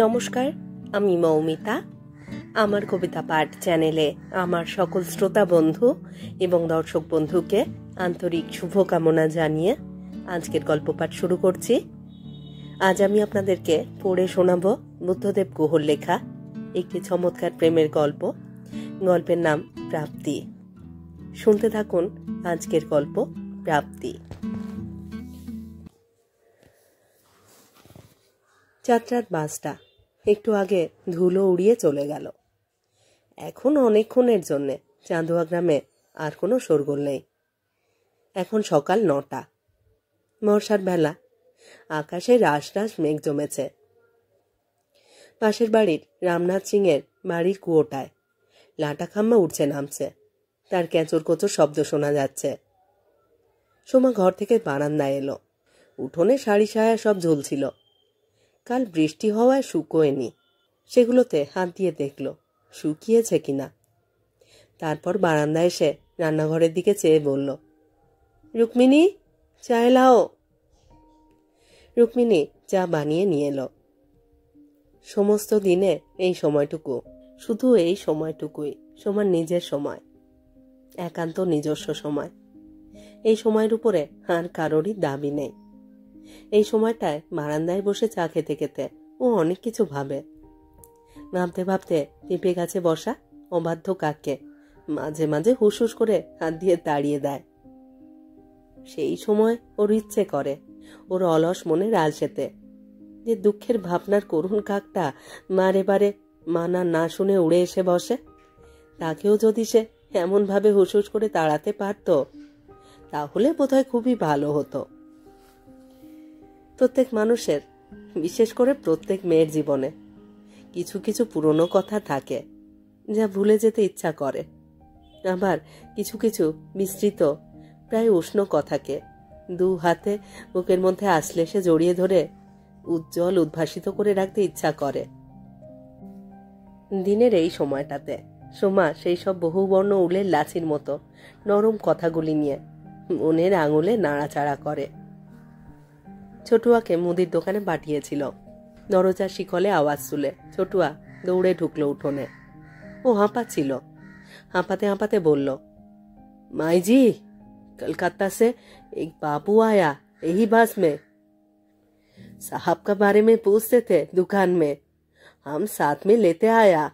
নমস্কার, আমি মৌমিতা। আমার কবিতা পাঠ চ্যানেলে আমার সকল শ্রোতা বন্ধু এবং দর্শক বন্ধুকে আন্তরিক শুভকামনা জানিয়ে আজকের গল্প পাঠ শুরু করছি। আজ আমি আপনাদেরকে পড়ে শোনাব বুদ্ধদেব গুহর লেখা একটি চমৎকার প্রেমের গল্প। গল্পের নাম প্রাপ্তি। শুনতে থাকুন আজকের গল্প প্রাপ্তি। চাঁদরাত 5টা। একটু আগে ধুলো উড়িয়ে চলে গেল। এখন অনেকক্ষণের জন্যে চাঁদুয়া গ্রামে আর কোনো শোরগোল নেই। এখন সকাল 9টা। বর্ষার বেলা, আকাশে রাশ রাশ মেঘ জমেছে। পাশের বাড়ির রামনাথ সিং এর বাড়ির কুয়োটায় লাটা খাম্মা উঠছে নামছে, তার কেঁচোর কোচোর শব্দ শোনা যাচ্ছে। সোমা ঘর থেকে বারান্দায় এলো। উঠোনে শাড়ি সায়া সব ঝুলছিল। কাল বৃষ্টি হওয়ায় শুকোয়নি। সেগুলোতে হাত দিয়ে দেখল শুকিয়েছে কিনা। তারপর বারান্দায় এসে রান্নাঘরের দিকে চেয়ে বলল, রুক্মিণী, চা এলাও। রুক্মিণী চা বানিয়ে নিয়ে এলো। সমস্ত দিনে এই সময়টুকু, শুধু এই সময়টুকুই সোমার নিজের সময়, একান্ত নিজস্ব সময়। এই সময়ের উপরে আর কারোরই দাবি নেই। এই সময়টায় বারান্দায় বসে চা খেতে খেতে ও অনেক কিছু ভাবে। ভাবতে ভাবতে পেঁপে গাছে বসা অবাধ্য কাককে মাঝে মাঝে হুস হুস করে হাত দিয়ে তাড়িয়ে দেয়। সেই সময় ওর ইচ্ছে করে ওর অলস মনে আলসেতে যে দুঃখের ভাবনার করুণ কাকটা বারে বারে মানা না শুনে উড়ে এসে বসে, তাকেও যদি সে এমন ভাবে হুস হুস করে তাড়াতে পারত তাহলে বোধহয় খুবই ভালো হতো। প্রত্যেক মানুষের, বিশেষ করে প্রত্যেক মেয়ের জীবনে কিছু কিছু পুরনো কথা থাকে যা ভুলে যেতে ইচ্ছা করে। আবার কিছু কিছু বিস্তৃত প্রায় উষ্ণ কথাকে দু হাতে বুকের মধ্যে আশ্লেষে জড়িয়ে ধরে উজ্জ্বল উদ্ভাসিত করে রাখতে ইচ্ছা করে। দিনের এই সময়টাতে সোমা সেই সব বহুবর্ণ উলের লাচির মতো নরম কথাগুলি নিয়ে মনের আঙুলে নাড়াচাড়া করে। ছোটুয়াকে মুদির দোকানে পাঠিয়েছিল। দরজার শিকলে আওয়াজ তুলে ছোটুয়া দৌড়ে ঢুকলো উঠোনে। ও হাঁপাচ্ছিল। হাঁপাতে হাঁপাতে বলল, माईजी, कलकत्ता से एक बाबू आया यही बस में। साहब का बारे में पूछते थे दुकान में, हम साथ में लेते आया।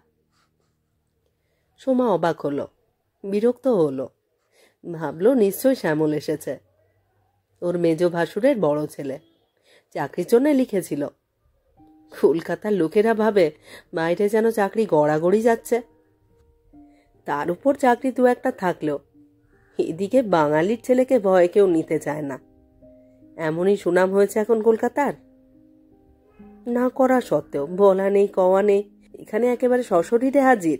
সোমা অবাক হলো, বিরক্ত হলো। ভাবলো নিশ্চয় শ্যামল এসেছে। ওর মেজ ভাসুরের বড় ছেলে, চাকরির জন্য লিখেছিল। কলকাতার লোকেরা ভাবে বাইরে যেন চাকরি গড়াগড়ি যাচ্ছে। তার উপর চাকরি দু একটা থাকলেও এদিকে বাঙালির ছেলেকে ভয়ে কেউ নিতে চায় না। এমনই সুনাম হয়েছে এখন কলকাতার। না করা সত্ত্বেও বলা নেই কওয়া নেই, এখানে একেবারে সশরীরে হাজির।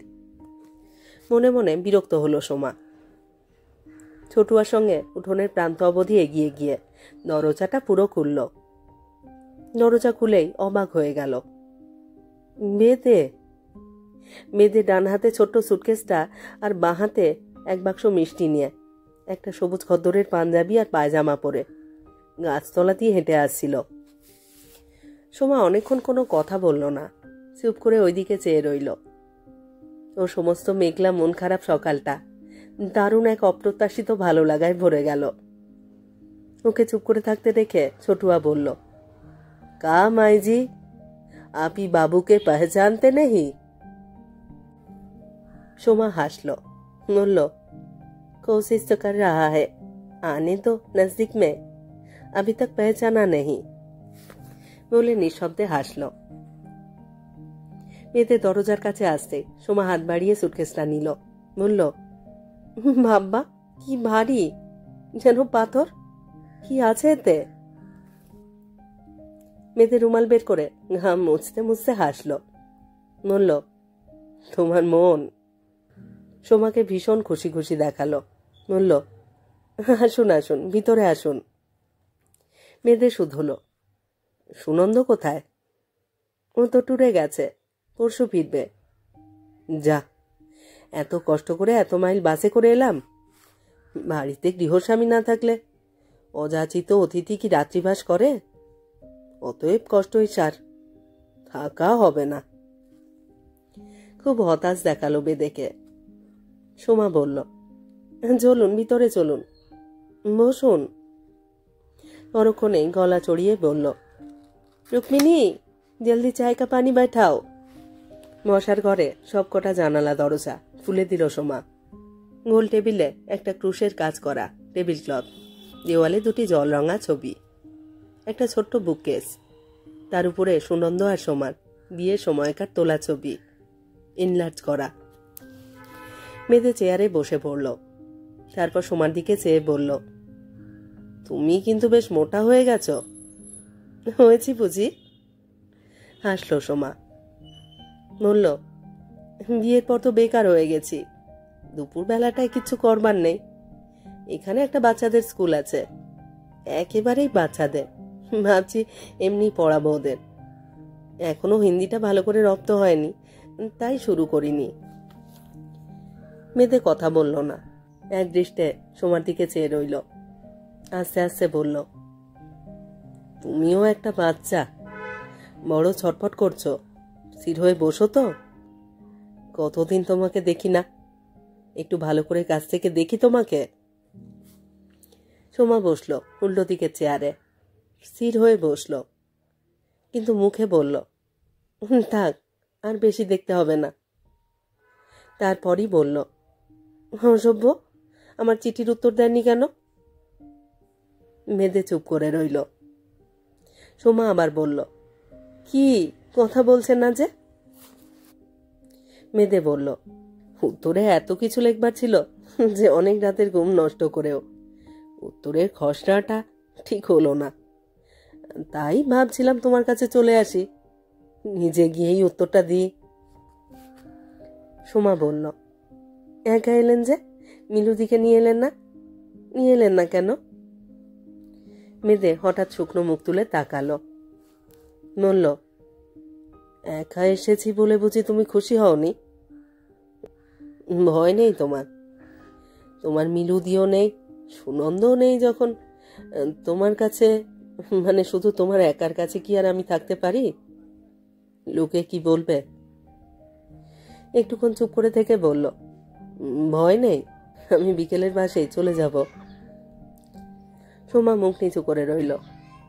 মনে মনে বিরক্ত হলো সোমা। ছোটুয়ার সঙ্গে উঠোনের প্রান্ত অবধি এগিয়ে গিয়ে দরজাটা পুরো খুলল। দরজা খুলেই অবাক হয়ে গেল। মেয়েদের ডান হাতে ছোট্ট সুটকেসটা আর বাঁ হাতে এক বাক্স মিষ্টি নিয়ে একটা সবুজ খদ্দরের পাঞ্জাবি আর পায়জামা পরে গাছতলা দিয়ে হেঁটে আসছিল। সোমা অনেকক্ষণ কোনো কথা বলল না, চুপ করে ওইদিকে চেয়ে রইল। ও সমস্ত মেঘলা মন খারাপ সকালটা দারুণ এক অপ্রত্যাশিত ভালো লাগায় ভরে গেল। ওকে চুপ করে থাকতে দেখে ছোটুয়া বলল, का माई जी, आप ही बाबू के पहचानते नहीं? सोमा हासलो, बोलो, कोशिश तो कर रहा है, आने तो नजदीक में, अभी तक पहचाना नहीं। বলে নিঃশব্দে হাসলো। মেয়েদের দরজার কাছে আসতে সোমা হাত বাড়িয়ে সুটকেসটা নিল। বলল, বাবা কি ভারী, যেন পাথর। কি আছে এতে? মেয়েদের রুমাল বের করে ঘাম মুছতে মুছতে হাসলো। বলল, তোমার মন। সোমাকে ভীষণ খুশি খুশি দেখালো। বলল, আসুন আসুন, ভিতরে আসুন। মেয়েদের শুধলো, সুনন্দ কোথায়? ও তো ট্যুরে গেছে, পরশু ফিরবে। যা, এত কষ্ট করে এত মাইল বাসে করে এলাম। বাড়িতে গৃহস্বামী না থাকলে অযাচিত অতিথি কি রাত্রিবাস করে? অতএব কষ্টই সার। থাকা হবে না। খুব হতাশ দেখালো বেদেকে। সোমা বলল, চলুন ভিতরে চলুন, বসুন। পরক্ষণেই গলা চড়িয়ে বলল, রুক্মিণী, জলদি চায় কা পানি बैठाओ। মশার ঘরে সবকটা জানালা দরজা খুলে দিল সোমা। গোল টেবিলে একটা ক্রুশের কাজ করা টেবিল ক্লথ, দেওয়ালে দুটি জল রঙা ছবি, একটা ছোট্ট বুককেস, তার উপরে সুনন্দ আর সোমার বিয়ে সময়কার তোলা ছবি ইনলার্জ করা। মেয়েদের চেয়ারে বসে পড়ল। তারপর সোমার দিকে চেয়ে বলল, তুমি কিন্তু বেশ মোটা হয়ে গেছ। হয়েছি বুঝি? হাসল সোমা। বলল, বিয়ের পর তো বেকার হয়ে গেছি, দুপুর বেলাটায় কিছু করবার নেই। এখানে একটা বাচ্চাদের স্কুল আছে, একেবারেই বাচ্চাদের, ভাবছি এমনি পড়াবো ওদের। এখনো হিন্দিটা ভালো করে রপ্ত হয়নি, তাই শুরু করিনি। মেয়েদের কথা বলল না, এক দৃষ্টে সোমার দিকে চেয়ে রইল। আস্তে আস্তে বলল, তুমিও একটা বাচ্চা, বড় ছটফট করছো, স্থির হয়ে বসো তো। কতদিন তোমাকে দেখি না, একটু ভালো করে কাছ থেকে দেখি তোমাকে। সোমা বসলো উল্টো দিকে চেয়ারে, স্থির হয়ে বসলো, কিন্তু মুখে বলল, থাক, আর বেশি দেখতে হবে না। তারপরই বলল, অসভ্য, আমার চিঠির উত্তর দেননি কেন? মেদে চুপ করে রইল। সোমা আবার বলল, কি কথা বলছেন না যে? মেদে বলল, উত্তরে এত কিছু লিখবার ছিল যে অনেক রাতের ঘুম নষ্ট করেও উত্তরের খসড়াটা ঠিক হলো না, তাই ভাবছিলাম তোমার কাছে চলে আসি, নিজে গিয়েই উত্তরটা দিই। সোমা বলল, একা এলেন যে, মিলুদিকে নিয়ে এলেন না? নিয়ে এলেন না কেন? মেদে হঠাৎ শুকনো মুখ তুলে তাকালো। বলল, একা এসেছি বলে বুঝি তুমি খুশি হওনি? ভয় নেই তোমার? তোমার মিলুদিও নেই, সুনন্দও নেই যখন, তোমার কাছে, মানে শুধু তোমার একার কাছে কি আর আমি থাকতে পারি? লোকে কি বলবে? একটুক্ষণ চুপ করে থেকে বলল, ভয় নেই, আমি বিকেলের বাসেই চলে যাব। সোমা মুখ নিচু করে রইল,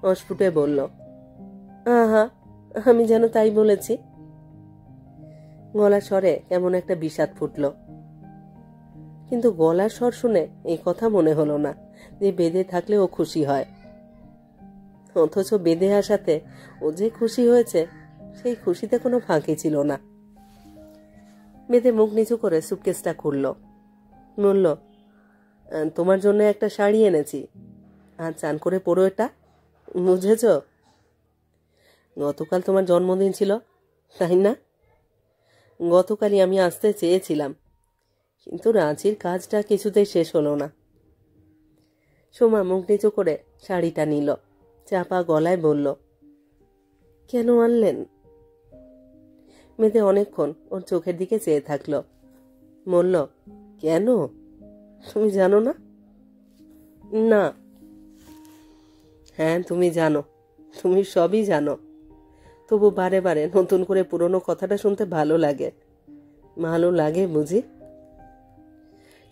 অস্ফুটে বলল, আহা, আমি যেন তাই বলেছি। গলার স্বরে কেমন একটা বিষাদ ফুটল, কিন্তু গলার স্বর শুনে এই কথা মনে হলো না যে বেঁধে থাকলে ও খুশি হয়, অথচ বেঁধে আসাতে ও যে খুশি হয়েছে সেই খুশিতে কোনো ফাঁকি ছিল না। বেঁধে মুখ নিচু করে সুটকেসটা খুলল, বলল, তোমার জন্য একটা শাড়ি এনেছি, আর চান করে পরো এটা, বুঝেছ? গতকাল তোমার জন্মদিন ছিল, তাই না? গতকালই আমি আসতে চেয়েছিলাম, কিন্তু রাঁচির কাজটা কিছুতেই শেষ হলো না। সোমা মুখ নিচু করে শাড়িটা নিল, চাপা গলায় বলল, কেন আনলেন? মেয়েতে অনেকক্ষণ ওর চোখের দিকে চেয়ে থাকল, বলল, কেন? তুমি জানো না? না। হ্যাঁ, তুমি জানো, তুমি সবই জানো, তবু বারে বারে নতুন করে পুরনো কথাটা শুনতে ভালো লাগে। ভালো লাগে বুঝি?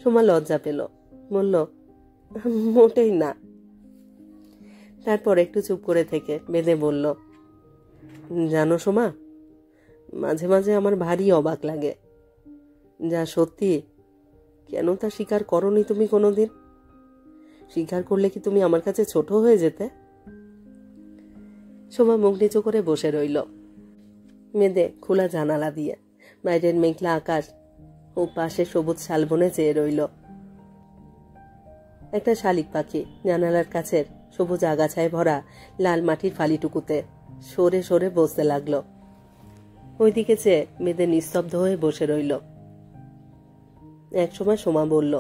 সোমা লজ্জা পেল, বলল, মোটেই না। তারপর একটু চুপ করে থেকে বেঁধে বলল, জানো সোমা, মাঝে মাঝে আমার ভারী অবাক লাগে, যা সত্যি কেন তা স্বীকার করনি তুমি কোনোদিন। স্বীকার করলে কি তুমি আমার কাছে ছোট হয়ে যেতে? সোমা মুখ নিচু করে বসে রইল। মেদে খোলা জানালা দিয়ে বাইরের মেঘলা আকাশ ও পাশে সবুজ শালবনে চেয়ে রইল। একটা শালিক পাখি জানালার কাছের সবুজ আগাছায় ভরা লাল মাটির ফালিটুকুতে সরে সরে বসতে লাগলো। ওইদিকে চেয়ে মেদে নিস্তব্ধ হয়ে বসে রইল। একসময় সোমা বলল,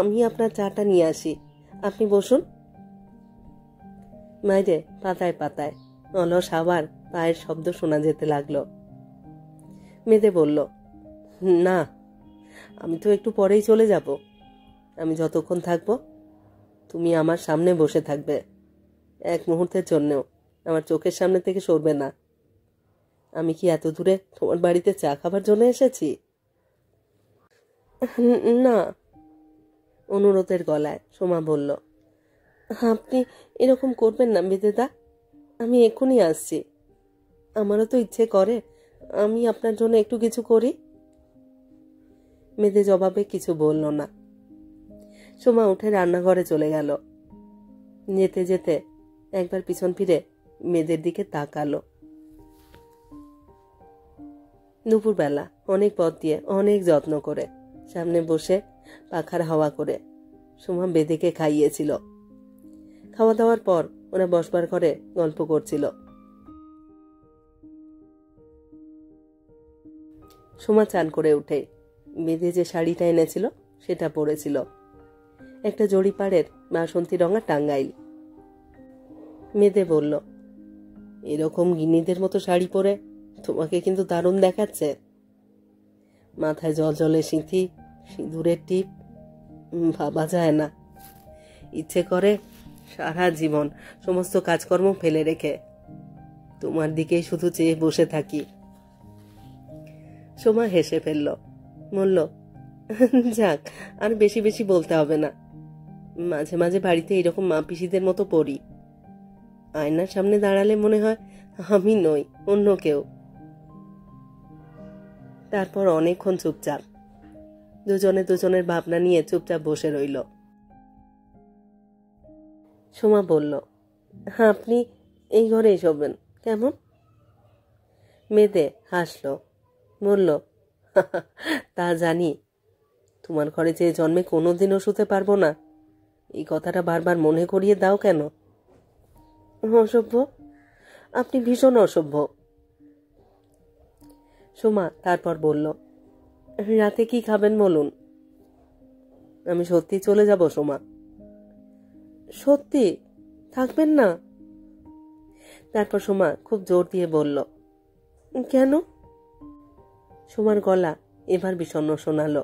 আমি আপনার চাটা নিয়ে আসি, আপনি বসুন। বাইরে পাতায় পাতায় অলস হাওয়ার পায়ের শব্দ শোনা যেতে লাগলো। মেদে বলল, না, আমি তো একটু পরেই চলে যাব। আমি যতক্ষণ থাকবো তুমি আমার সামনে বসে থাকবে, এক মুহূর্তের জন্যেও আমার চোখের সামনে থেকে সরবে না, আমি কি এত দূরে তোমার বাড়িতে চা খাবার জন্য এসেছি? না, অনুরোধের গলায় সোমা বলল। আপনি এরকম করবেন না বেদেদা, আমি এক্ষুনি আসছি। আমারও তো ইচ্ছে করে আমি আপনার জন্য একটু কিছু করি। মেদে জবাবে কিছু বলল না। সোমা উঠে রান্নাঘরে চলে গেল। যেতে যেতে একবার পিছন ফিরে মেয়েদের দিকে তাকালো। দুপুরবেলা অনেক পথ দিয়ে অনেক যত্ন করে সামনে বসে পাখার হাওয়া করে সোমা বেদেকে খাইয়েছিল। খাওয়া দাওয়ার পর ওরা বসবার ঘরে গল্প করছিল। সোমা চান করে উঠে বেদে যে শাড়িটা এনেছিল সেটা পরেছিল, একটা জরিপাড়ের বাসন্তী রঙা টাঙ্গাইল। মেদে বলল, এরকম গিন্নিদের মতো শাড়ি পরে তোমাকে কিন্তু দারুণ দেখাচ্ছে। মাথায় জল জলে সিঁথি, সিঁদুরের টিপ, ভাবা যায় না। ইচ্ছে করে সারা জীবন সমস্ত কাজকর্ম ফেলে রেখে তোমার দিকেই শুধু চেয়ে বসে থাকি। সোমা হেসে ফেলল, বলল, যাক, আর বেশি বেশি বলতে হবে না। মাঝে মাঝে বাড়িতে এরকম মা পিসিদের মতো পড়ি। আয়নার সামনে দাঁড়ালে মনে হয় আমি নই, অন্য কেউ। তারপর অনেকক্ষণ চুপচাপ দুজনে দুজনের ভাবনা নিয়ে চুপচাপ বসে রইল। সোমা বলল, আপনি এই ঘরেই শোবেন কেমন? মেদে হাসল, বলল, তা জানি। তোমার ঘরে যে জন্মে কোনোদিনও শুতে পারবো না, এই কথাটা বারবার মনে করিয়ে দাও কেন? অসভ্য, আপনি ভীষণ অসভ্য। সোমা তারপর বলল, রাতে কি খাবেন বলুন? আমি সত্যি চলে যাব সোমা। সত্যি থাকবেন না? তারপর সোমা খুব জোর দিয়ে বলল, কেন? সোমার গলা এবার বিষণ্ণ শোনালো।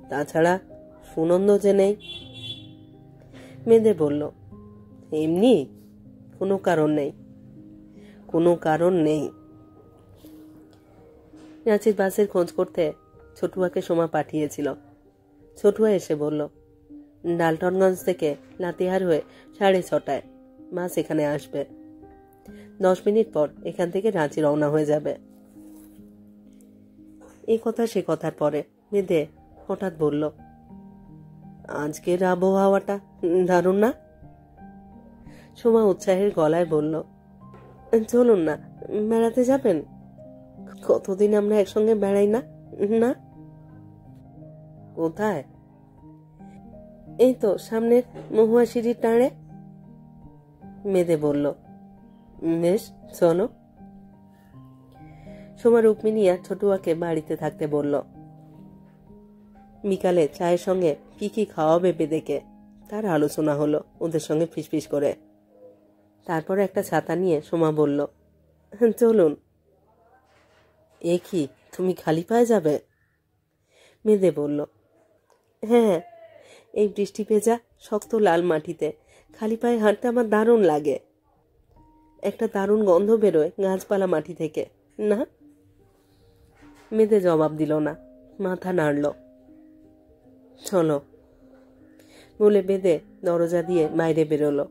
তাছাড়া সুনন্দ যে নেই। মেদে বলল, এমনি, কোনো কারণ নেই, কোনো কারণ নেই। রাঁচির বাসের খোঁজ করতে ছোটুয়াকে সোমা পাঠিয়েছিল। ছোটুয়া এসে বলল, ডালটনগঞ্জ থেকে লাতিহার হয়ে 6:30টায় বাস এখানে আসবে। 10 মিনিট পর এখান থেকে রাঁচি রওনা হয়ে যাবে। এই কথা সে কথার পরে মেদে হঠাৎ বলল, আজকের আবহাওয়াটা দারুণ না? সোমা উৎসাহের গলায় বলল, চলুন না, বেড়াতে যাবেন? কতদিন আমরা একসঙ্গে বেড়াই না। না? কোথায়? এই তো সামনের মহুয়া সিঁড়ির টাঁড়ে। মেদে বলল, বেশ, চলো। সোমা রুক্মিণী আর ছোটুয়াকে বাড়িতে থাকতে বলল। বিকালে চায়ের সঙ্গে কি কি খাওয়াবে বেদেকে তার আলোচনা হলো ওদের সঙ্গে ফিসফিস করে। তারপর একটা ছাতা নিয়ে সোমা বলল, চলুন। এ কি, তুমি খালি পায়ে যাবে? মেদে বলল, হ্যাঁ, এই বৃষ্টি ভেজা শক্ত লাল মাটিতে খালি পায়ে হাঁটতে আমার দারুণ লাগে। একটা দারুণ গন্ধ বেরোয় গাছপালা মাটি থেকে, না? মেদে জবাব দিল না, মাথা নাড়ল। চলো বলে বেদে দরজা দিয়ে বাইরে বেরোলো।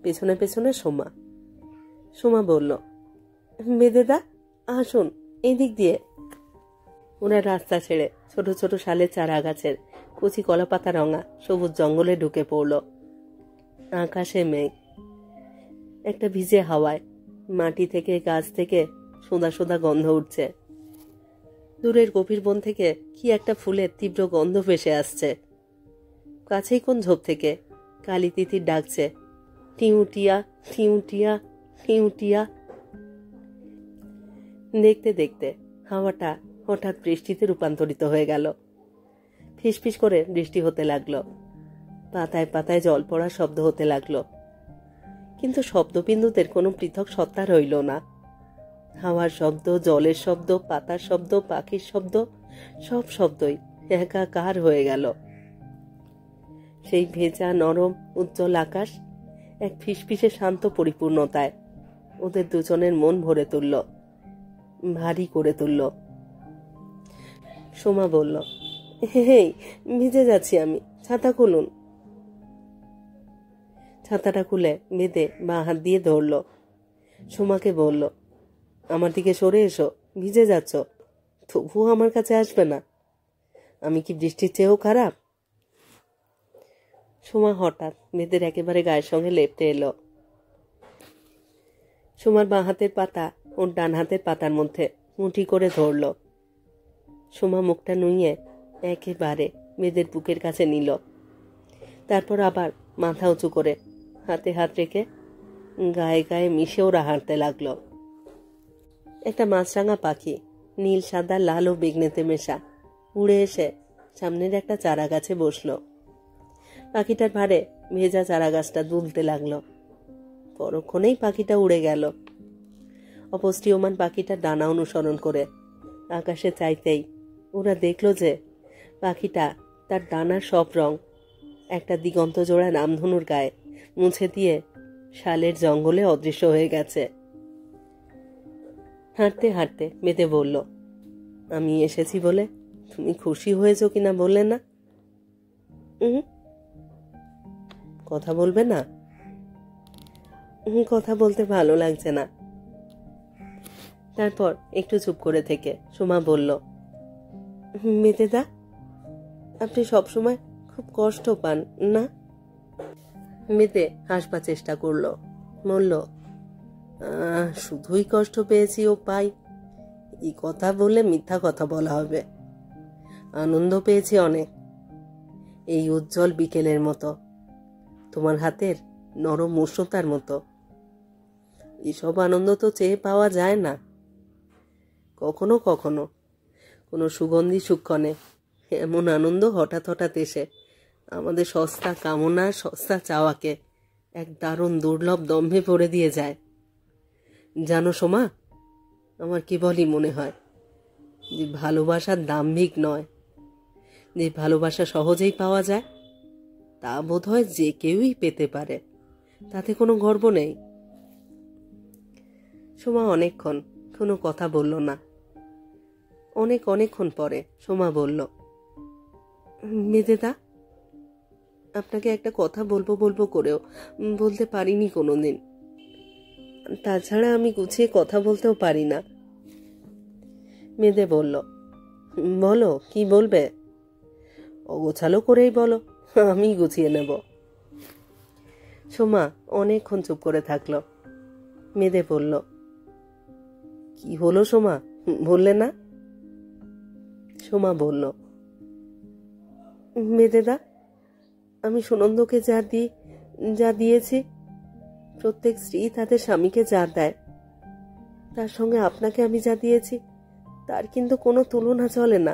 পেছনে পেছনে সোমা। সোমা বলল, বেদেদা আসুন, এদিক দিয়ে। ওরা রাস্তা ছেড়ে ছোট ছোট শালের চারা গাছের কচি কলাপাতা রঙা সবুজ জঙ্গলে ঢুকে পড়ল। আকাশে মেঘ, একটা ভিজে হাওয়ায় মাটি থেকে গাছ থেকে সোদা সোদা গন্ধ উঠছে। দূরের গভীর বন থেকে কি একটা ফুলের তীব্র গন্ধ ভেসে আসছে। কাছেই কোন ঝোপ থেকে কালী তিতির ডাকছে, টিউটিয়া টিউটিয়া টিউটিয়া। দেখতে দেখতে হাওয়াটা হঠাৎ বৃষ্টিতে রূপান্তরিত হয়ে গেল। ফিসফিস করে বৃষ্টি হতে লাগলো। পাতায় পাতায় জল পড়ার শব্দ হতে লাগলো। কিন্তু শব্দবিন্দুদের কোনো পৃথক সত্তা রইল না। হাওয়ার শব্দ, জলের শব্দ, পাতার শব্দ, পাখির শব্দ, সব শব্দই একাকার হয়ে গেল। সেই ভেজা নরম উজ্জ্বল আকাশ এক ফিসফিসে শান্ত পরিপূর্ণতায় ওদের দুজনের মন ভরে তুলল, ভারী করে তুলল। সোমা বলল, হেই, ভিজে যাচ্ছি আমি, ছাতা খুলুন। ছাতাটা খুলে বেঁধে বাঁ হাত দিয়ে ধরল। সোমাকে বলল, আমার দিকে সরে এসো, ভিজে যাচ্ছ, তবুও আমার কাছে আসবে না? আমি কি বৃষ্টির চেয়েও খারাপ? সোমা হঠাৎ মেয়েদের একেবারে গায়ের সঙ্গে লেপটে এলো। সোমার বাঁ হাতের পাতা ওর ডান হাতের পাতার মধ্যে মুঠি করে ধরল। সোমা মুখটা নুইয়ে একেবারে মেয়েদের বুকের কাছে নিল। তারপর আবার মাথা উঁচু করে হাতে হাত রেখে গায়ে গায়ে মিশে ওরা হাঁটতে লাগলো। একটা মাছরাঙা পাখি, নীল সাদা লাল ও বেগনেতে মেশা, উড়ে এসে সামনের একটা চারা গাছে বসল। পাখিটার ভারে ভেজা চারা গাছটা দুলতে লাগলো। পরক্ষণেই পাখিটা উড়ে গেল। অপষ্টিয়মান পাখিটার ডানা অনুসরণ করে আকাশে চাইতেই ওরা দেখল যে পাখিটা তার ডানার সব রং একটা দিগন্ত জোড়া রামধনুর গায়ে মুছে দিয়ে শালের জঙ্গলে অদৃশ্য হয়ে গেছে। হাঁটতে হাঁটতে মেতে বলল, আমি এসেছি বলে তুমি খুশি হয়েছো কিনা বললে না? কথা বলবে না? কথা বলতে ভালো লাগছে না। তারপর একটু চুপ করে থেকে সোমা বলল, মেতেদা, আপনি সবসময় খুব কষ্ট পান না? মেতে হাসবার চেষ্টা করলো, বলল, শুধুই কষ্ট পেয়েছি ও পাই এই কথা বলে মিথ্যা কথা বলা হবে। আনন্দ পেয়েছি অনেক, এই উজ্জ্বল বিকেলের মতো, তোমার হাতের নরম উষ্ণতার মতো। এসব আনন্দ তো চেয়ে পাওয়া যায় না। কখনো কখনো কোনো সুগন্ধি সুক্ষণে এমন আনন্দ হঠাৎ হঠাৎ এসে আমাদের সস্তা কামনা সস্তা চাওয়াকে এক দারুণ দুর্লভ দম্ভে ভরে দিয়ে যায়। জানো সোমা, আমার কেবলই মনে হয় যে ভালোবাসা দাম্ভিক নয়, যে ভালোবাসা সহজেই পাওয়া যায় তা বোধ হয় যে কেউই পেতে পারে, তাতে কোনো গর্ব নেই। সোমা অনেকক্ষণ কোনো কথা বলল না। অনেকক্ষণ পরে সোমা বলল, মেদেদা, আপনাকে একটা কথা বলবো বলবো করেও বলতে পারিনি কোনোদিন। তাছাড়া আমি গুছিয়ে কথা বলতেও পারি না। মেদে বলল, বলো, কি বলবে? অগোছালো করেই বলো, আমি গুছিয়ে নেব। সোমা অনেকক্ষণ চুপ করে থাকলো। মেদে বলল, কি হলো সোমা, বললে না? সোমা বলল, মেদেদা, আমি সুনন্দকে যা দিয়েছি, প্রত্যেক স্ত্রী তাদের স্বামীকে যা দেয়, তার সঙ্গে আপনাকে আমি যা দিয়েছি তার কিন্তু কোনো তুলনা চলে না,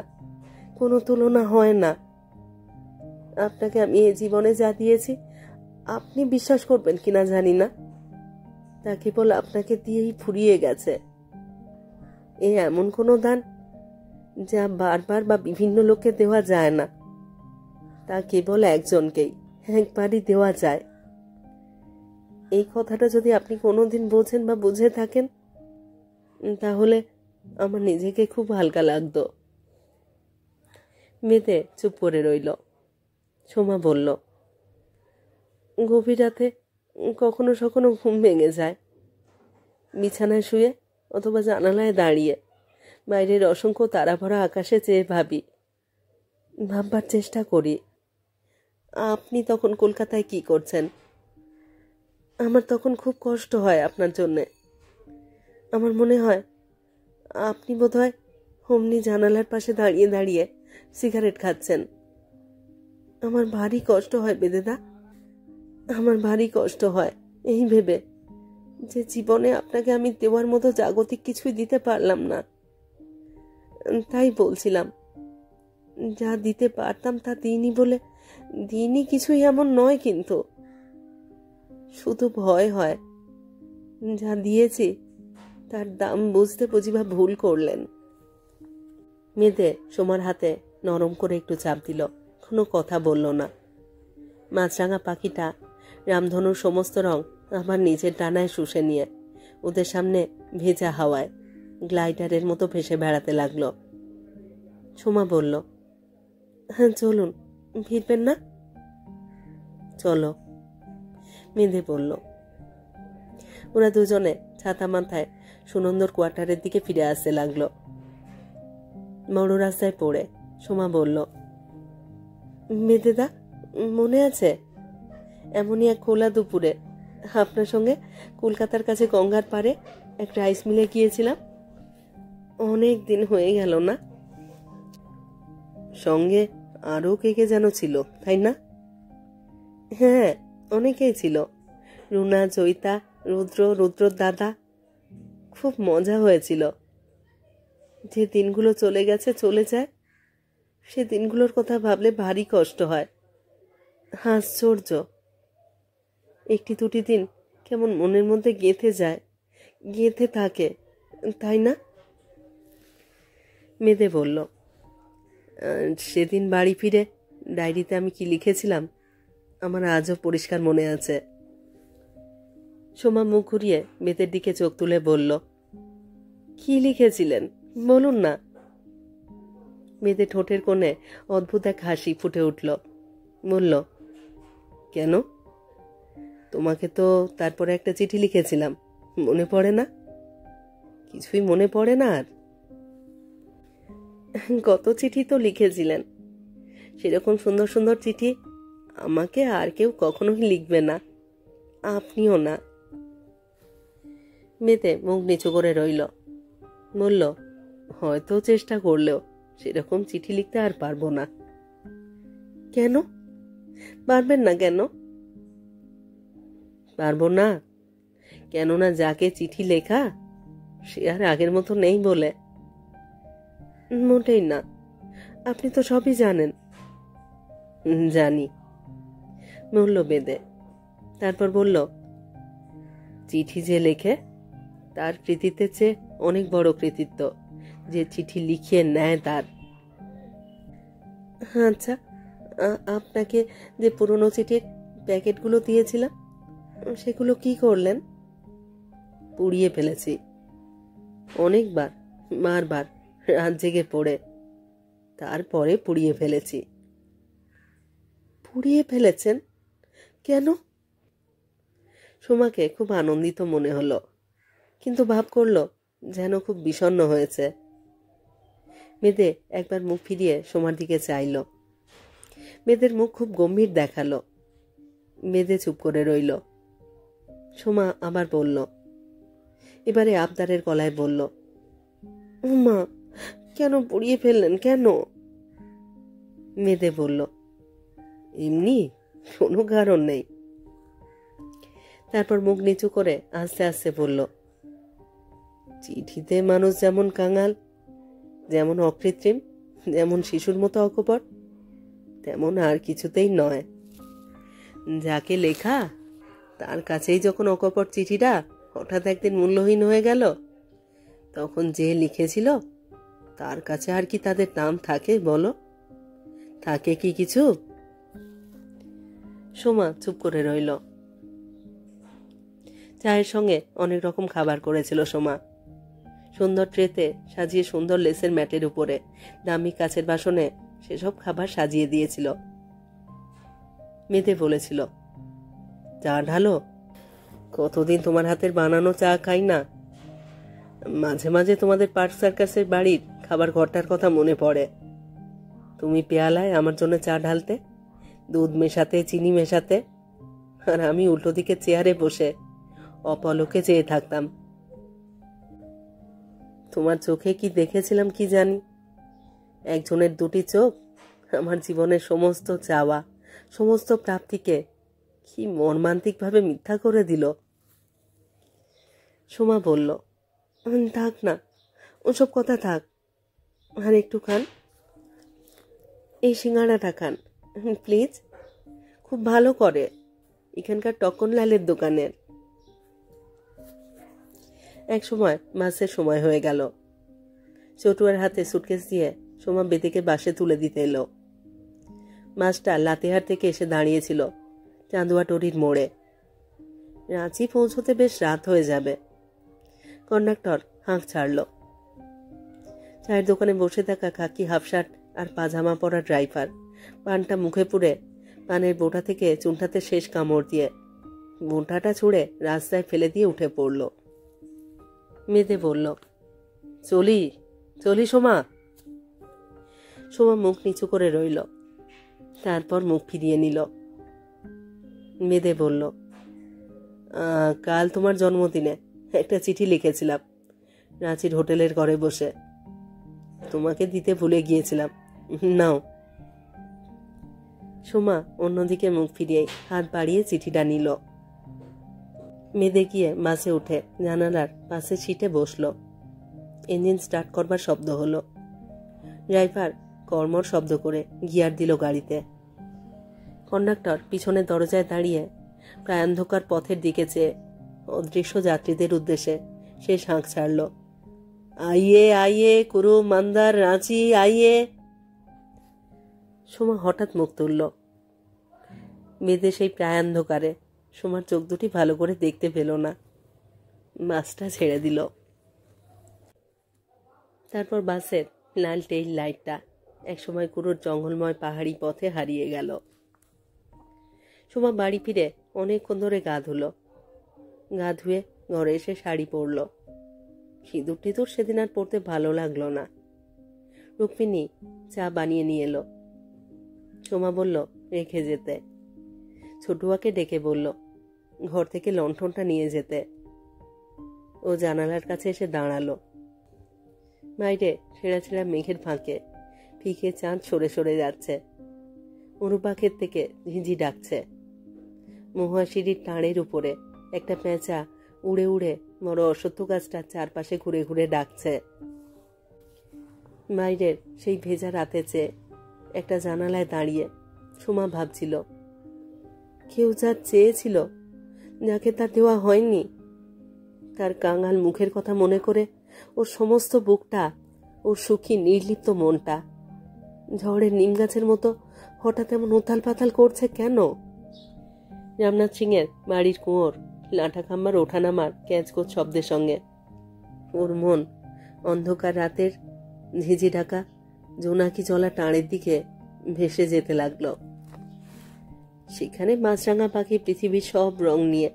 কোনো তুলনা হয় না। আপনাকে আমি এই জীবনে যা দিয়েছি আপনি বিশ্বাস করবেন কিনা জানি না, তা কেবল আপনাকে দিয়েই ফুরিয়ে গেছে। এ এমন কোনো দান যা বারবার বা বিভিন্ন লোককে দেওয়া যায় না, তা কেবল একজনকেই একবারই দেওয়া যায়। এই কথাটা যদি আপনি কোনোদিন বোঝেন বা বুঝে থাকেন, তাহলে আমার নিজেকে খুব হালকা লাগতো। মেতে চুপ করে রইল। সোমা বলল, গভীর রাতে কখনো সখনো ঘুম ভেঙে যায়। বিছানায় শুয়ে অথবা জানালায় দাঁড়িয়ে বাইরের অসংখ্য তারাভরা আকাশে চেয়ে ভাববার চেষ্টা করি, আপনি তখন কলকাতায় কি করছেন। আমার তখন খুব কষ্ট হয় আপনার জন্যে। আমার মনে হয় আপনি বোধহয় অমনি জানালার পাশে দাঁড়িয়ে দাঁড়িয়ে সিগারেট খাচ্ছেন। আমার ভারী কষ্ট হয় বেদেদা, আমার ভারী কষ্ট হয় এই ভেবে যে জীবনে আপনাকে আমি দেওয়ার মতো জাগতিক কিছুই দিতে পারলাম না। তাই বলছিলাম, যা দিতে পারতাম তা দিইনি বলে দিইনি কিছুই এমন নয়, কিন্তু শুধু ভয় হয় যা দিয়েছি তার দাম বুঝতে বুঝিবা ভুল করলেন। মেয়েদে সোমার হাতে নরম করে একটু চাপ দিল, কোনো কথা বলল না। মাছরাঙা পাখিটা রামধনুর সমস্ত রং আমার নিজের ডানায় শুষে নিয়ে ওদের সামনে ভেজা হাওয়ায় গ্লাইডারের মতো ভেসে বেড়াতে লাগলো। সোমা বলল, হ্যাঁ চলুন, ফিরবেন না? চলো, মেধে বলল। ওরা দুজনে ছাতা মাথায় সুনন্দর কোয়ার্টারের দিকে ফিরে আসতে লাগলো। বড় রাস্তায় পড়ে সোমা বলল, মেধেদা, মনে আছে এমনই এক খোলা দুপুরে আপনার সঙ্গে কলকাতার কাছে গঙ্গার পাড়ে এক রাইস মিলে গিয়েছিলাম? অনেক দিন হয়ে গেল না? সঙ্গে আরো কে কে যেন ছিল, তাই না? হ্যাঁ, অনেকেই ছিল। রুনা, জয়িতা, রুদ্রর দাদা। খুব মজা হয়েছিল। যে দিনগুলো চলে গেছে, চলে যায়, সে দিনগুলোর কথা ভাবলে ভারী কষ্ট হয়। আশ্চর্য, একটি দুটি দিন কেমন মনের মধ্যে গেঁথে যায়, গেঁথে থাকে, তাই না? মেধে বলল, সেদিন বাড়ি ফিরে ডায়েরিতে আমি কি লিখেছিলাম আমার আজও পরিষ্কার মনে আছে। সোমা মুখ ঘুরিয়ে মেধের দিকে চোখ তুলে বলল, কি লিখেছিলেন বলুন না। মেধে ঠোঁটের কোণে অদ্ভুত এক হাসি ফুটে উঠল। বলল, কেন? তোমাকে তো তারপরে একটা চিঠি লিখেছিলাম, মনে পড়ে না? কিছুই মনে পড়ে না আর? কত চিঠি তো লিখেছিলেন। সেরকম সুন্দর সুন্দর চিঠি আমাকে আর কেউ কখনোই লিখবে না, আপনিও না। মেতে মুখ নিচু করে রইল। বলল, হয়তো চেষ্টা করলেও সেরকম চিঠি লিখতে আর পারবো না। কেন পারবেন না? কেন পারবো না? কেননা যাকে চিঠি লেখা সে আর আগের মতো নেই বলে। মোটেই না, আপনি তো সবই জানেন। জানি, বলল বেদে। তারপর বলল, চিঠি যে লেখে তার কৃতিত্বের চেয়ে অনেক বড় কৃতিত্ব যে চিঠি লিখিয়ে নেয় তার। আচ্ছা, আপনাকে যে পুরনো চিঠির প্যাকেটগুলো দিয়েছিলাম সেগুলো কি করলেন? পুড়িয়ে ফেলেছি, অনেকবার, বারবার রাত জেগে পড়ে, তারপরে পুড়িয়ে ফেলেছি। পুড়িয়ে ফেলেছেন কেন? সোমাকে খুব আনন্দিত মনে হলো, কিন্তু ভাব করল যেন খুব বিষণ্ণ হয়েছে। মেদে একবার মুখ ফিরিয়ে সোমার দিকে চাইল। মেয়েদের মুখ খুব গম্ভীর দেখালো। মেদে চুপ করে রইল। সোমা আবার বলল, এবারে আবদারের গলায় বলল, মা, কেন পুড়িয়ে ফেললেন কেন? মেদে বলল, এমনি, কোনো কারণ নেই। তারপর মুখ নিচু করে আস্তে আস্তে বলল, চিঠিতে মানুষ যেমন কাঙাল, যেমন অকৃত্রিম, যেমন শিশুর মতো অকপট, তেমন আর কিছুতেই নয়। যাকে লেখা তার কাছেই যখন অকপট চিঠিটা হঠাৎ একদিন মূল্যহীন হয়ে গেল, তখন যে লিখেছিল তার কাছে আর কি তাদের দাম থাকে বলো? থাকে কি কিছু? সোমা চুপ করে রইল। চায়ের সঙ্গে অনেক রকম খাবার করেছিল সোমা। সুন্দর ট্রেতে সাজিয়ে সুন্দর লেসের ম্যাটের উপরে দামি কাচের বাসনে সেসব খাবার সাজিয়ে দিয়েছিল। মেধে বলেছিল, চা ঢালো, কতদিন তোমার হাতের বানানো চা খাই না। মাঝে মাঝে তোমাদের পার্ক সার্কাসের বাড়ির খাবার ঘরটার কথা মনে পড়ে। তুমি পেয়ালায় আমার জন্য চা ঢালতে, দুধ মেশাতে, চিনি মেশাতে, আর আমি উল্টো দিকে চেয়ারে বসে অপলকে চেয়ে থাকতাম। তোমার চোখে কি দেখেছিলাম কি জানি, একজনের দুটি চোখ আমার জীবনের সমস্ত চাওয়া, সমস্ত প্রাপ্তিকে কি মর্মান্তিকভাবে মিথ্যা করে দিল। সোমা বলল, থাক না, ওসব কথা থাক, আর একটু খান, এই সিঙ্গাড়াটা খান প্লিজ, খুব ভালো করে, এখানকার টকনলালের দোকানের। এক সময় বাসের সময় হয়ে গেল। চটুয়ার হাতে সুটকেস দিয়ে সোমা বেদিকে বাসে তুলে দিতে এলো। বাসটা লাতেহার থেকে এসে দাঁড়িয়েছিল চাঁদুয়া টরির মোড়ে। রাঁচি পৌঁছতে বেশ রাত হয়ে যাবে। কন্ডাক্টর হাঁক ছাড়ল। চায়ের দোকানে বসে থাকা খাকি হাফ শার্ট আর পাজামা পরা ড্রাইভার পানটা মুখে পুরে পানের বোঁটা থেকে চুনটাতে শেষ কামড় দিয়ে বোঁটাটা ছুঁড়ে রাস্তায় ফেলে দিয়ে উঠে পড়ল। মেদে বলল, চলি চলি সোমা। সোমা মুখ নিচু করে রইল, তারপর মুখ ফিরিয়ে নিল। মেদে বলল, কাল তোমার জন্মদিনে একটা চিঠি লিখেছিলাম রাঁচির হোটেলের ঘরে বসে, তোমাকে দিতে ভুলে গিয়েছিলাম, নাও। সোমা অন্যদিকে মুখ ফিরিয়ে হাত বাড়িয়ে চিঠিটা নিল। মেদে গিয়ে বাসে উঠে জানালার পাশে সিটে বসল। ইঞ্জিন স্টার্ট করবার শব্দ হলো। ড্রাইভার কর্মর শব্দ করে গিয়ার দিল গাড়িতে। কন্ডাক্টর পিছনের দরজায় দাঁড়িয়ে প্রায় অন্ধকার পথের দিকে চেয়ে অদৃশ্য যাত্রীদের উদ্দেশ্যে সে শাঁখ ছাড়ল, আইয়ে আইয়ে কুরু মান্দার রাঁচি আইয়ে। সোমা হঠাৎ মুখ তুলল। মেদে সেই প্রায় অন্ধকারে সোমার চোখ দুটি ভালো করে দেখতে পেল না। বাসটা ছেড়ে দিল। তারপর বাসের লাল টেইল লাইটটা একসময় কুরুর জঙ্গলময় পাহাড়ি পথে হারিয়ে গেল। সোমা বাড়ি ফিরে অনেকক্ষণ ধরে গা ধুলো। গা ধুয়ে ঘরে এসে শাড়ি পরল। সিঁদুর টিঁদুর সেদিন আর পরতে ভালো লাগলো না। রুক্মিণী চা বানিয়ে নিয়ে এলো। সোমা বলল রেখে যেতে। ছোটুয়াকে ডেকে বলল ঘর থেকে লণ্ঠনটা নিয়ে যেতে। ও জানালার কাছে এসে দাঁড়ালো। বাইরে ছেঁড়া ছেঁড়া মেঘের ফাঁকে ফিকে চাঁদ সরে সরে যাচ্ছে। অনুপাখের থেকে ঝিঁঝি ডাকছে। মহুয়া সিঁড়ির টাঁড়ের উপরে একটা পেঁচা উড়ে উড়ে বড় অশ্বত্থ গাছটার চারপাশে ঘুরে ঘুরে ডাকছে। বাইরের সেই ভেজা রাতে চেয়ে একটা জানালায় দাঁড়িয়ে সোমা ভাবছিল, কেউ যা চেয়েছিল, যাকে তার দেওয়া হয়নি, তার কাঙাল মুখের কথা মনে করে ওর সমস্ত বুকটা, ওর সুখী নির্লিপ্ত মনটা ঝড়ের নিম গাছের মতো হঠাৎ এমন উথাল পাতাল করছে কেন? রামনাথ সিং এর বাড়ির কুয়োর লাঠা খাম্বার ওঠানামার ক্যাচকোচ শব্দের সঙ্গে ওর মন অন্ধকার রাতের ঝিঝি ঢাকা জোনাকি জলা টাঁড়ের দিকে ভেসে যেতে লাগলো। সেখানে মাছরাঙা পাখি পৃথিবীর সব রং নিয়ে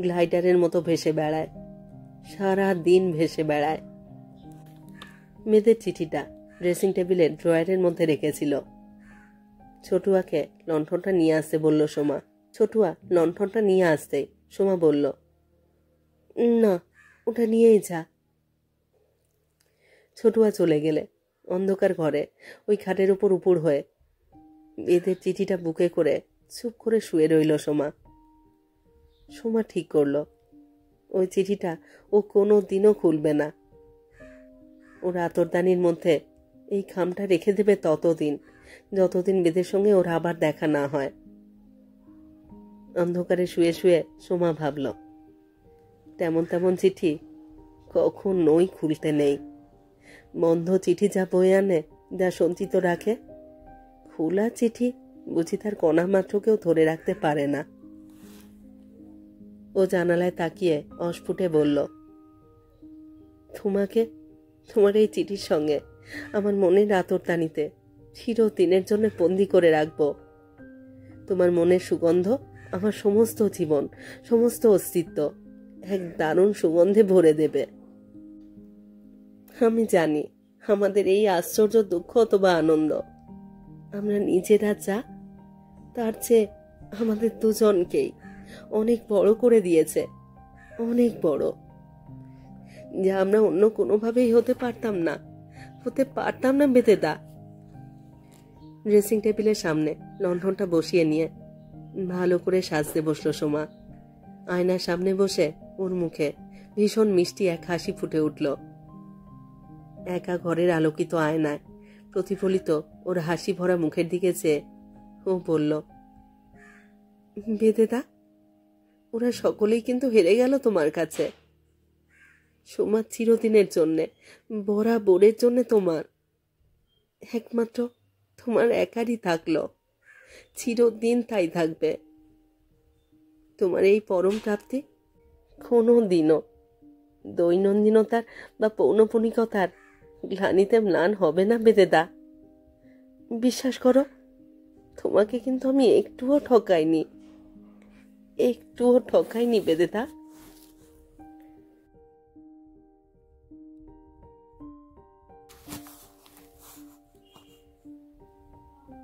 গ্লাইডারের মতো ভেসে বেড়ায়, সারা দিন ভেসে বেড়ায়। মেয়েদের চিঠিটা ড্রেসিং টেবিলের ড্রয়ারের মধ্যে রেখেছিল। ছোটুয়াকে লণ্ঠনটা নিয়ে আসতে বলল সোমা। ছোটুয়া লণ্ঠনটা নিয়ে আসতেই সোমা বলল, না, ওটা নিয়েই যা। ছোটুয়া চলে গেলে অন্ধকার ঘরে ওই খাটের উপর উপুড় হয়ে মেয়েদের চিঠিটা বুকে করে চুপ করে শুয়ে রইল সোমা। সোমা ঠিক করল ওই চিঠিটা ও কোনো দিনও খুলবে না। ওর আতরদানির মধ্যে এই খামটা রেখে দেবে ততদিন যতদিন বেদের সঙ্গে ওর আবার দেখা না হয়। অন্ধকারে শুয়ে শুয়ে সোমা ভাবল, তেমন তেমন চিঠি কখনোই খুলতে নেই। বন্ধ চিঠি যা বয়ে আনে, যা সঞ্চিত রাখে, খোলা চিঠি বুঝি তার কণা মাত্র কেউ ধরে রাখতে পারে না। ও জানালায় তাকিয়ে অস্ফুটে বলল, তোমাকে তোমার এই চিঠির সঙ্গে আমার মনের আতরদানিতে চিরদিনের জন্য বন্দি করে রাখবো। তোমার মনের সুগন্ধ আমার সমস্ত জীবন, সমস্ত অস্তিত্ব এক দারুণ সুগন্ধে ভরে দেবে। আমি জানি আমাদের এই আশ্চর্য দুঃখ অথবা আনন্দ আমরা নিজেরা যা, তার চেয়ে আমাদের দুজনকেই অনেক বড় করে দিয়েছে, অনেক বড়, যা আমরা অন্য কোনোভাবেই হতে পারতাম না বেদেদা। ড্রেসিং টেবিলের সামনে লণ্ঠনটা বসিয়ে নিয়ে ভালো করে সাজতে বসলো সোমা। আয়নার সামনে বসে ওর মুখে ভীষণ মিষ্টি এক হাসি ফুটে উঠল। একা ঘরের আলোকিত আয়নায় প্রতিফলিত ওর হাসি ভরা মুখের দিকে চেয়ে ও বলল, বেদেদা, ওরা সকলেই কিন্তু হেরে গেল তোমার কাছে। সোমা চিরদিনের জন্যে, বরাবরের জন্যে তোমার, একমাত্র তোমার একারই থাকলো, চিরদিন তাই থাকবে। তোমার এই পরম প্রাপ্তি কোনো দিনও দৈনন্দিনতার বা পৌনপুনিকতার গ্লানিতে ম্লান হবে না বেদেদা। বিশ্বাস করো, তোমাকে কিন্তু আমি একটুও ঠকাইনি বেদেদা।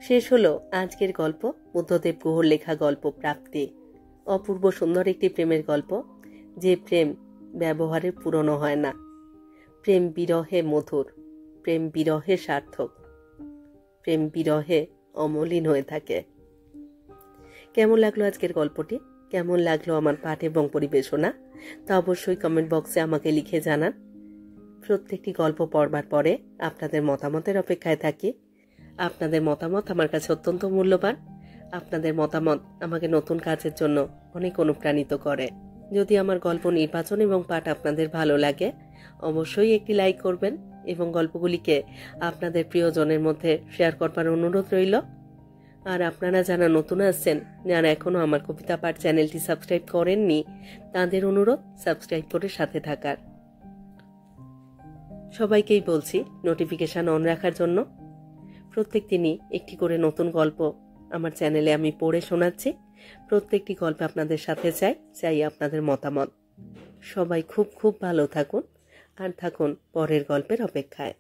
শেষ হলো আজকের গল্প, বুদ্ধদেব গুহর লেখা গল্প প্রাপ্তি। অপূর্ব সুন্দর একটি প্রেমের গল্প, যে প্রেম ব্যবহারে পুরনো হয় না। প্রেম বিরহে মধুর, প্রেম বিরহে সার্থক, প্রেম বিরহে অমলিন হয়ে থাকে। কেমন লাগলো আজকের গল্পটি? কেমন লাগলো আমার পাঠ এবং পরিবেশনা? তা অবশ্যই কমেন্ট বক্সে আমাকে লিখে জানান। প্রত্যেকটি গল্প পড়বার পরে আপনাদের মতামতের অপেক্ষায় থাকি। আপনাদের মতামত আমার কাছে অত্যন্ত মূল্যবান। আপনাদের মতামত আমাকে নতুন কাজের জন্য অনেক অনুপ্রাণিত করে। যদি আমার গল্প নির্বাচন এবং পাঠ আপনাদের ভালো লাগে, অবশ্যই একটি লাইক করবেন এবং গল্পগুলিকে আপনাদের প্রিয়জনের মধ্যে শেয়ার করবার অনুরোধ রইল। আর আপনারা যারা নতুন আসছেন, যারা এখনো আমার কবিতা পাঠ চ্যানেলটি সাবস্ক্রাইব করেননি, তাদের অনুরোধ সাবস্ক্রাইব করে সাথে থাকার। সবাইকেই বলছি নোটিফিকেশন অন রাখার জন্য। প্রত্যেক দিনই একটি করে নতুন গল্প আমার চ্যানেলে আমি পড়ে শোনাচ্ছি। প্রত্যেকটি গল্প আপনাদের সাথে চাই আপনাদের মতামত। সবাই খুব খুব ভালো থাকুন আর থাকুন পরের গল্পের অপেক্ষায়।